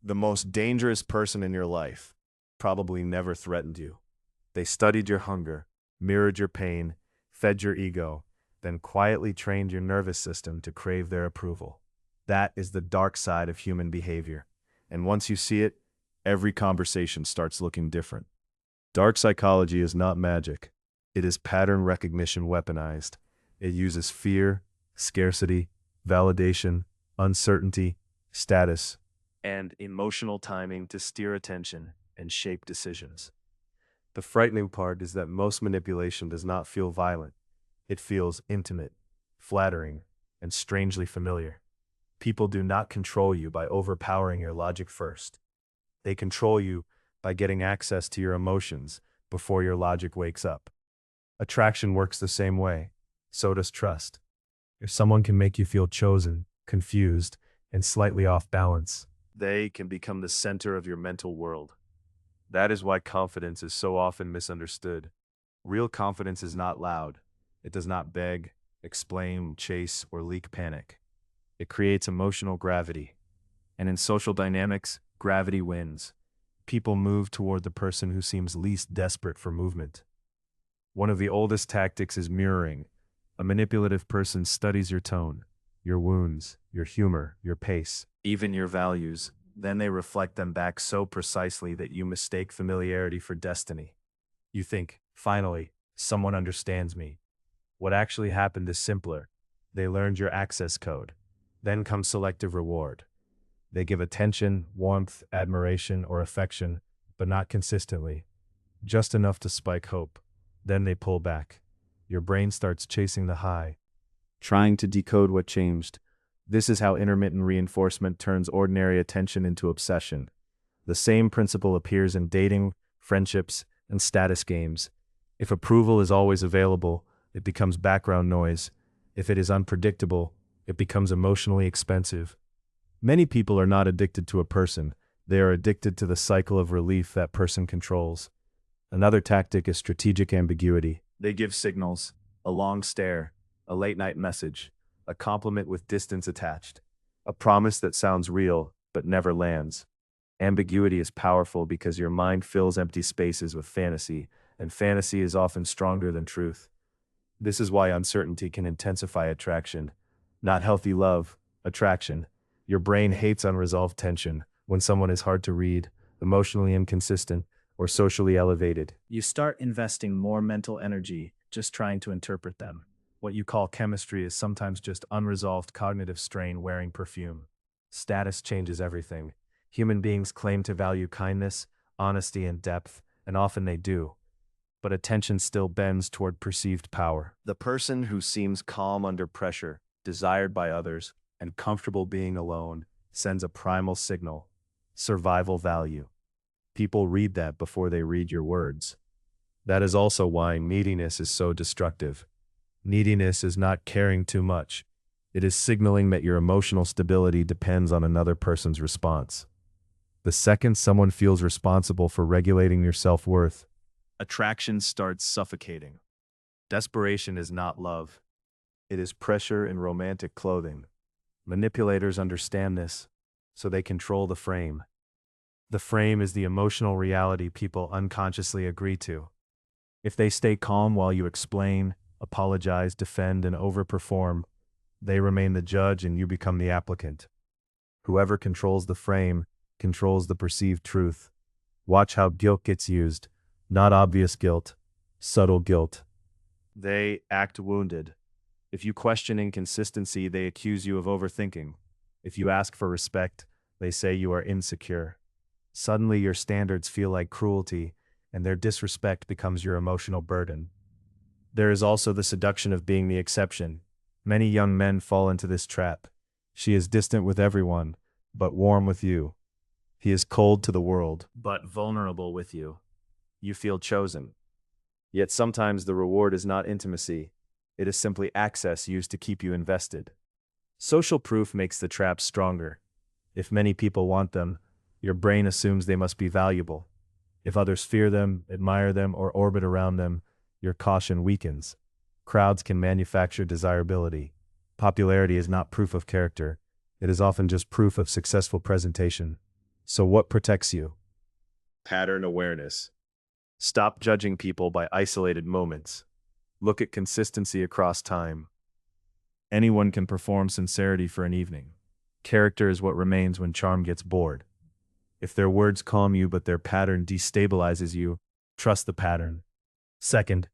The most dangerous person in your life probably never threatened you. They studied your hunger, mirrored your pain, fed your ego, then quietly trained your nervous system to crave their approval. That is the dark side of human behavior. And once you see it, every conversation starts looking different. Dark psychology is not magic. It is pattern recognition weaponized. It uses fear, scarcity, validation, uncertainty, status, and emotional timing to steer attention and shape decisions. The frightening part is that most manipulation does not feel violent. It feels intimate, flattering, and strangely familiar. People do not control you by overpowering your logic first. They control you by getting access to your emotions before your logic wakes up. Attraction works the same way. So does trust. If someone can make you feel chosen, confused, and slightly off balance, they can become the center of your mental world. That is why confidence is so often misunderstood. Real confidence is not loud. It does not beg, explain, chase, or leak panic. It creates emotional gravity. And in social dynamics, gravity wins. People move toward the person who seems least desperate for movement. One of the oldest tactics is mirroring. A manipulative person studies your tone, your wounds, your humor, your pace, even your values. Then they reflect them back so precisely that you mistake familiarity for destiny. You think, finally, someone understands me. What actually happened is simpler. They learned your access code. Then comes selective reward. They give attention, warmth, admiration, or affection, but not consistently. Just enough to spike hope. Then they pull back. Your brain starts chasing the high, trying to decode what changed. This is how intermittent reinforcement turns ordinary attention into obsession. The same principle appears in dating, friendships, and status games. If approval is always available, it becomes background noise. If it is unpredictable, it becomes emotionally expensive. Many people are not addicted to a person. They are addicted to the cycle of relief that person controls. Another tactic is strategic ambiguity. They give signals, a long stare, a late-night message, a compliment with distance attached, a promise that sounds real but never lands. Ambiguity is powerful because your mind fills empty spaces with fantasy, and fantasy is often stronger than truth. This is why uncertainty can intensify attraction. Not healthy love, attraction. Your brain hates unresolved tension. When someone is hard to read, emotionally inconsistent, or socially elevated, you start investing more mental energy just trying to interpret them. What you call chemistry is sometimes just unresolved cognitive strain wearing perfume. Status changes everything. Human beings claim to value kindness, honesty, and depth, and often they do. But attention still bends toward perceived power. The person who seems calm under pressure, desired by others, and comfortable being alone sends a primal signal: survival value. People read that before they read your words. That is also why neediness is so destructive. Neediness is not caring too much. It is signaling that your emotional stability depends on another person's response. The second someone feels responsible for regulating your self-worth, attraction starts suffocating. Desperation is not love. It is pressure in romantic clothing. Manipulators understand this, so they control the frame. The frame is the emotional reality people unconsciously agree to. If they stay calm while you explain, apologize, defend, and overperform, they remain the judge and you become the applicant. Whoever controls the frame controls the perceived truth. Watch how guilt gets used. Not obvious guilt, subtle guilt. They act wounded. If you question inconsistency, they accuse you of overthinking. If you ask for respect, they say you are insecure. Suddenly your standards feel like cruelty, and their disrespect becomes your emotional burden. There is also the seduction of being the exception. Many young men fall into this trap. She is distant with everyone, but warm with you. He is cold to the world, but vulnerable with you. You feel chosen. Yet sometimes the reward is not intimacy. It is simply access used to keep you invested. Social proof makes the trap stronger. If many people want them, your brain assumes they must be valuable. If others fear them, admire them, or orbit around them, your caution weakens. Crowds can manufacture desirability. Popularity is not proof of character. It is often just proof of successful presentation. So what protects you? Pattern awareness. Stop judging people by isolated moments. Look at consistency across time. Anyone can perform sincerity for an evening. Character is what remains when charm gets bored. If their words calm you but their pattern destabilizes you, trust the pattern. Second,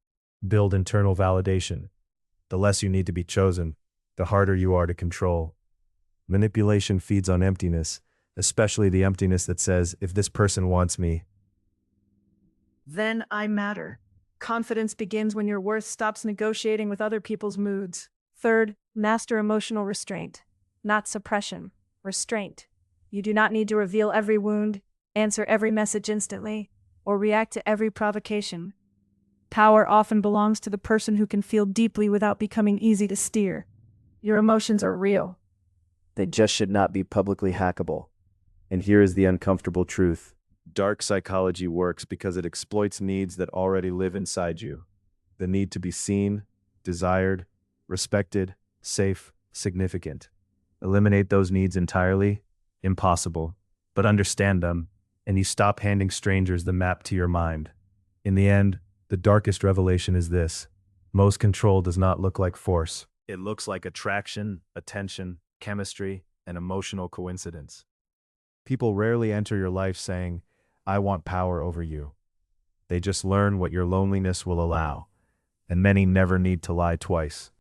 build internal validation. The less you need to be chosen, the harder you are to control. Manipulation feeds on emptiness, especially the emptiness that says, if this person wants me, then I matter. Confidence begins when your worth stops negotiating with other people's moods. Third, master emotional restraint, not suppression, restraint. You do not need to reveal every wound, answer every message instantly, or react to every provocation. Power often belongs to the person who can feel deeply without becoming easy to steer. Your emotions are real. they just should not be publicly hackable. And here is the uncomfortable truth. Dark psychology works because it exploits needs that already live inside you. The need to be seen, desired, respected, safe, significant. Eliminate those needs entirely? Impossible. But understand them, and you stop handing strangers the map to your mind. In the end, the darkest revelation is this. Most control does not look like force. It looks like attraction, attention, chemistry, and emotional coincidence. People rarely enter your life saying, I want power over you. They just learn what your loneliness will allow, and many never need to lie twice.